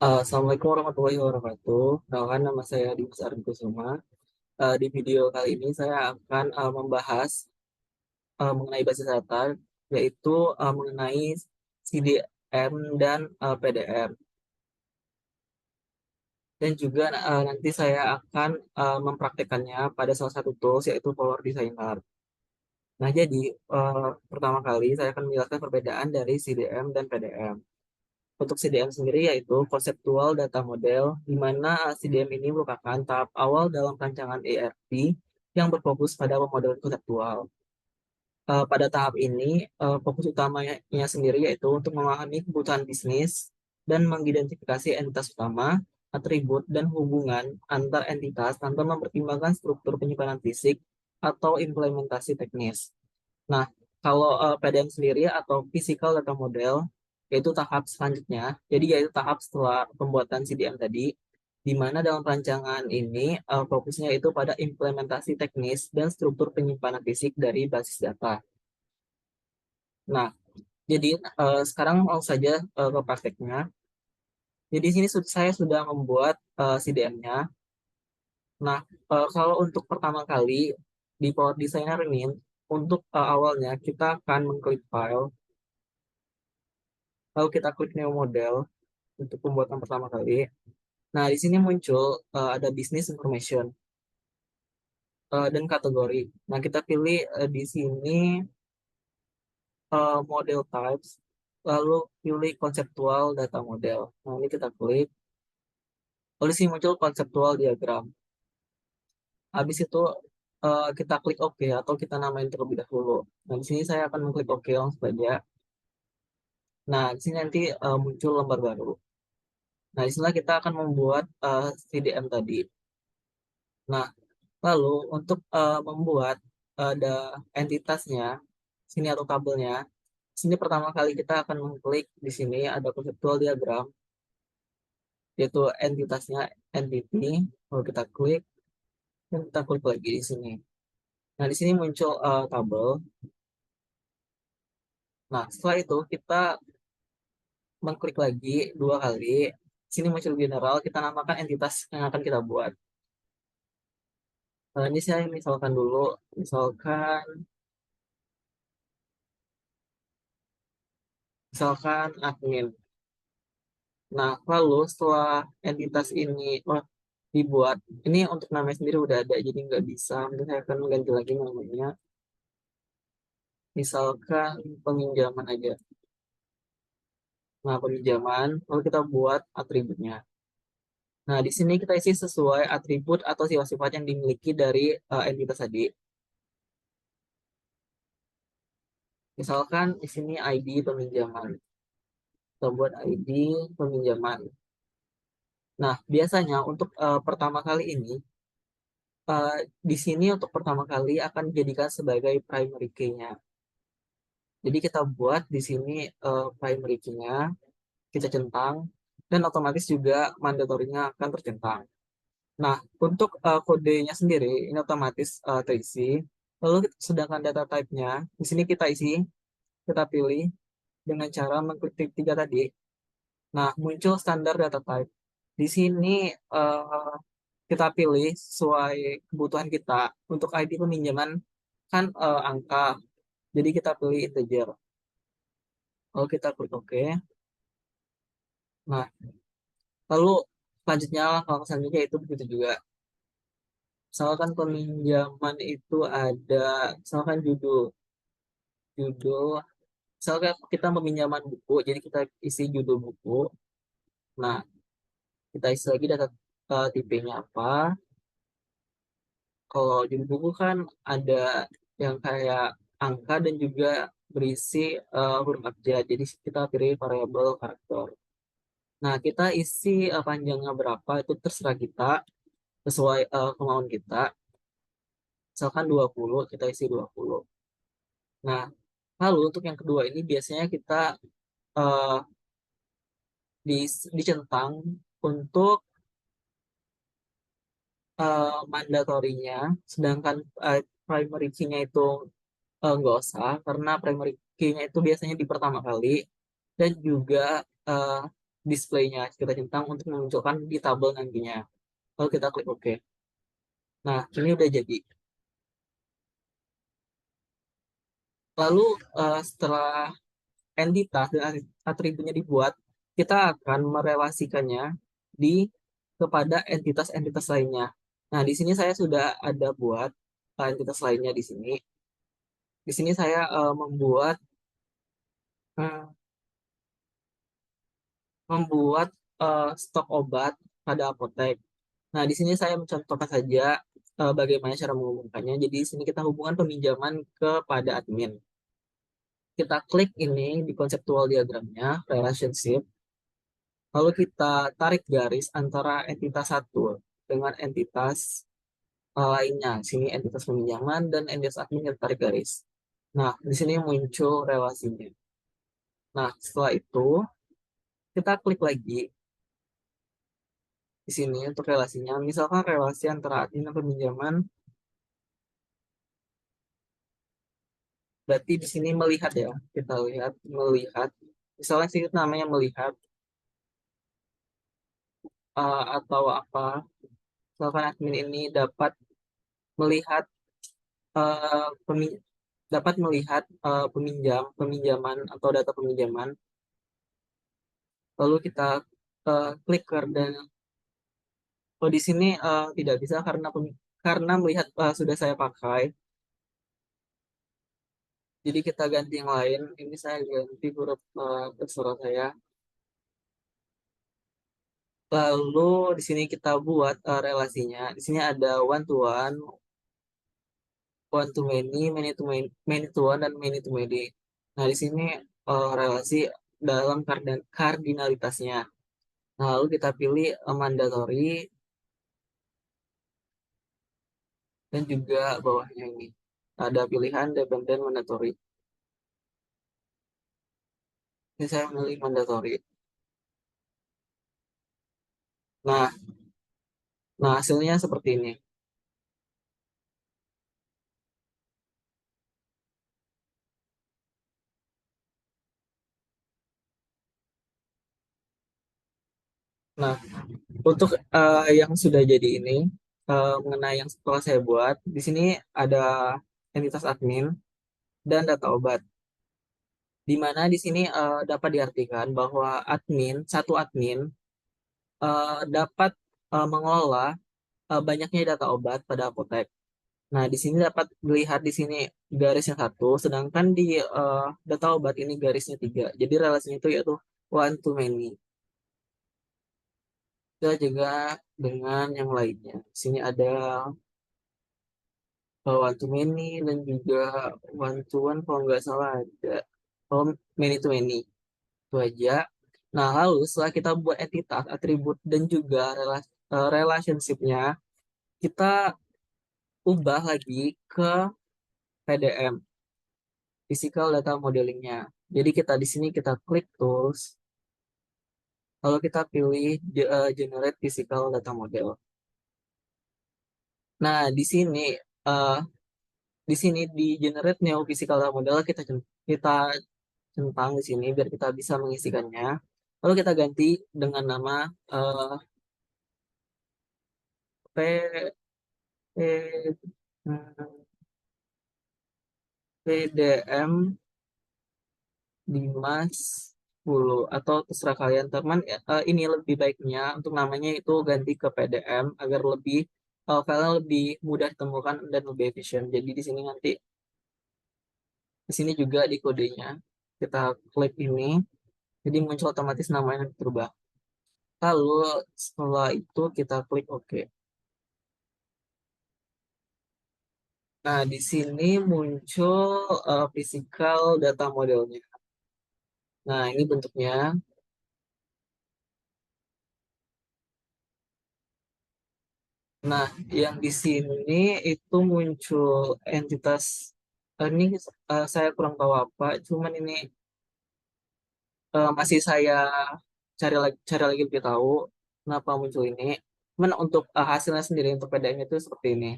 Assalamualaikum warahmatullahi wabarakatuh. Kenalkan nama saya Dimas Ardi Kusuma. Di video kali ini saya akan membahas mengenai basis data, yaitu mengenai CDM dan PDM. Dan juga nanti saya akan mempraktekannya pada salah satu tools, yaitu Power Designer. Nah, jadi pertama kali saya akan menjelaskan perbedaan dari CDM dan PDM. Untuk CDM sendiri yaitu Conceptual Data Model, di mana CDM ini merupakan tahap awal dalam rancangan ERP yang berfokus pada pemodelan konseptual. Pada tahap ini, fokus utamanya sendiri yaitu untuk memahami kebutuhan bisnis dan mengidentifikasi entitas utama, atribut, dan hubungan antar entitas tanpa mempertimbangkan struktur penyimpanan fisik atau implementasi teknis. Nah, kalau PDM sendiri atau Physical Data Model, yaitu tahap selanjutnya. Jadi yaitu tahap setelah pembuatan CDM tadi, di mana dalam rancangan ini fokusnya itu pada implementasi teknis dan struktur penyimpanan fisik dari basis data. Nah, jadi sekarang langsung saja ke prakteknya. Jadi di sini saya sudah membuat CDM-nya. Nah, kalau untuk pertama kali di Power Designer ini, untuk awalnya kita akan mengklik file, lalu kita klik new model untuk pembuatan pertama kali. Nah, di sini muncul ada business information dan kategori. Nah, kita pilih di sini model types, lalu pilih conceptual data model. Nah, ini kita klik. Lalu di sini muncul conceptual diagram. Habis itu kita klik OK atau kita namain terlebih dahulu. Nah, di sini saya akan mengklik OK langsung saja. Nah, di sini nanti muncul lembar baru. Nah, di sini kita akan membuat CDM tadi. Nah, lalu untuk membuat ada entitasnya, sini atau tabelnya, sini pertama kali kita akan mengklik di sini ada conceptual diagram, yaitu entitasnya entity, lalu kita klik dan kita klik lagi di sini. Nah, di sini muncul tabel. Nah, setelah itu kita mengklik lagi dua kali. Sini muncul general, kita namakan entitas yang akan kita buat. Nah, ini saya misalkan dulu, misalkan misalkan admin. Nah, lalu setelah entitas ini dibuat, ini untuk namanya sendiri udah ada, jadi nggak bisa. Mungkin saya akan mengganti lagi namanya. Misalkan peminjaman aja. Nah, peminjaman, lalu kita buat atributnya. Nah, di sini kita isi sesuai atribut atau sifat-sifat yang dimiliki dari entitas tadi. Misalkan di sini ID peminjaman. Kita buat ID peminjaman. Nah, biasanya untuk pertama kali ini, eh, di sini untuk pertama kali akan dijadikan sebagai primary key-nya. Jadi kita buat di sini primary key-nya, kita centang, dan otomatis juga mandatorinya akan tercentang. Nah, untuk kodenya sendiri, ini otomatis terisi. Lalu sedangkan data type-nya, di sini kita isi, kita pilih dengan cara mengklik titik tiga tadi. Nah, muncul standar data type. Di sini eh, kita pilih sesuai kebutuhan kita. Untuk ID peminjaman kan angka, jadi kita pilih integer. Lalu kita klik OK. Nah, lalu selanjutnya langkah selanjutnya itu begitu juga. Misalkan peminjaman itu ada, misalkan judul, misalkan kita peminjaman buku, jadi kita isi judul buku. Nah, kita isi lagi data tipenya apa. Kalau judul buku kan ada yang kayak angka dan juga berisi huruf abjad. Jadi kita pilih variabel karakter. Nah, kita isi panjangnya berapa itu terserah kita sesuai kemauan kita. Misalkan 20, kita isi 20. Nah, lalu untuk yang kedua ini biasanya kita eh, dicentang untuk mandatorinya, sedangkan primary key-nya itu nggak usah, karena primary key-nya itu biasanya di pertama kali, dan juga eh, displaynya kita centang untuk memunculkan di tabel nantinya. Lalu kita klik OK. Nah, ini udah jadi. Lalu setelah entitas dan atributnya dibuat, kita akan merelasikannya di kepada entitas-entitas lainnya. Nah, di sini saya sudah ada buat entitas lainnya di sini. Di sini saya membuat hmm, membuat stok obat pada apotek. Nah, di sini saya mencontohkan saja bagaimana cara menghubungkannya. Jadi, di sini kita hubungan peminjaman kepada admin. Kita klik ini di konseptual diagramnya, relationship. Lalu kita tarik garis antara entitas satu dengan entitas lainnya. Sini entitas peminjaman dan entitas admin kita tarik garis. Nah, di sini muncul relasinya. Nah, setelah itu kita klik lagi di sini untuk relasinya. Misalkan relasi antara admin dan peminjaman, berarti di sini melihat ya. Kita lihat, melihat. Misalnya sih namanya melihat atau apa. Misalkan admin ini dapat melihat eh, pemi- dapat melihat peminjaman atau data peminjaman. Lalu kita klik dan oh, di sini tidak bisa karena melihat sudah saya pakai. Jadi kita ganti yang lain. Ini saya ganti huruf terserah saya. Lalu di sini kita buat relasinya. Di sini ada one to many to one, dan many to many. Nah, di sini relasi dalam kardinalitasnya. Nah, lalu kita pilih mandatory dan juga bawahnya ini. Ada pilihan dependent mandatory. Ini saya pilih mandatory. Nah, nah hasilnya seperti ini. Nah, untuk yang sudah jadi ini, mengenai yang setelah saya buat, di sini ada entitas admin dan data obat. Di mana di sini dapat diartikan bahwa satu admin dapat mengelola banyaknya data obat pada apotek. Nah, di sini dapat dilihat di sini garisnya satu, sedangkan di data obat ini garisnya tiga. Jadi relasinya itu yaitu one to many. Kita juga dengan yang lainnya. Di sini ada one to many dan juga one to one kalau nggak salah ada. Oh, many to many. Itu aja. Nah, lalu setelah kita buat entitas, atribut, dan juga relationship-nya, kita ubah lagi ke PDM, Physical Data Modeling-nya. Jadi kita di sini kita klik Tools, lalu kita pilih Generate Physical Data Model. Nah, eh, di Generate Neo Physical Data Model kita centang di sini biar kita bisa mengisikannya. Lalu kita ganti dengan nama eh, P, P, PDM Dimas 10 atau terserah kalian teman. Ini lebih baiknya untuk namanya itu ganti ke PDM agar kalian lebih mudah ditemukan dan lebih efisien. Jadi di sini nanti di sini juga di kodenya kita klik ini, jadi muncul otomatis namanya berubah. Lalu setelah itu kita klik OK. Nah, di sini muncul physical data modelnya. Nah, ini bentuknya. Nah, yang di sini itu muncul entitas ini saya kurang tahu apa, cuman ini masih saya cari lagi lebih tahu kenapa muncul ini. Cuman untuk hasilnya sendiri untuk PDM itu seperti ini.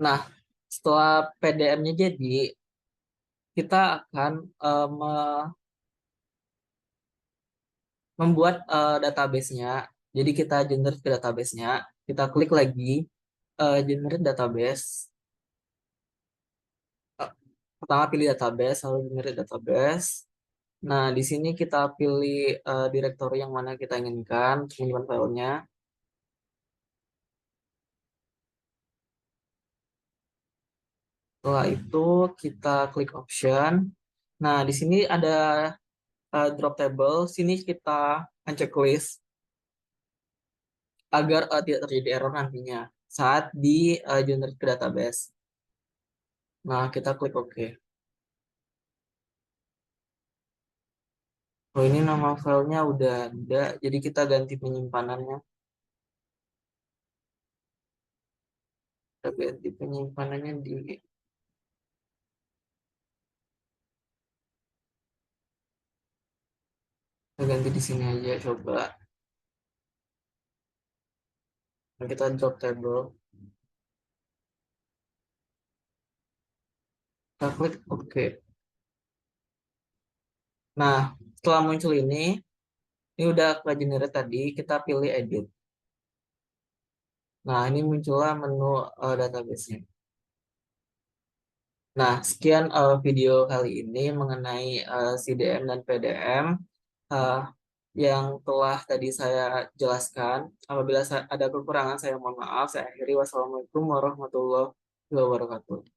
Nah, setelah PDM-nya jadi, kita akan membuat database-nya. Jadi kita generate ke database-nya, kita klik lagi generate database. Eh, Pertama pilih database, lalu generate database. Nah, di sini kita pilih direktori yang mana kita inginkan, menyimpan filenya. Setelah itu kita klik option. Nah, di sini ada drop table. Sini kita checklist agar tidak terjadi error nantinya saat di generate ke database. Nah, kita klik OK. Oh, ini nama filenya udah ada, jadi kita ganti penyimpanannya. Kita ganti penyimpanannya kita ganti di sini aja coba. Nah, kita drop table. Kita klik OK. Nah, setelah muncul ini udah ke generate tadi, kita pilih edit. Nah, ini muncullah menu database-nya. Nah, sekian video kali ini mengenai CDM dan PDM eh, yang telah tadi saya jelaskan. Apabila ada kekurangan, saya mohon maaf. Saya akhiri. Wassalamualaikum warahmatullahi wabarakatuh.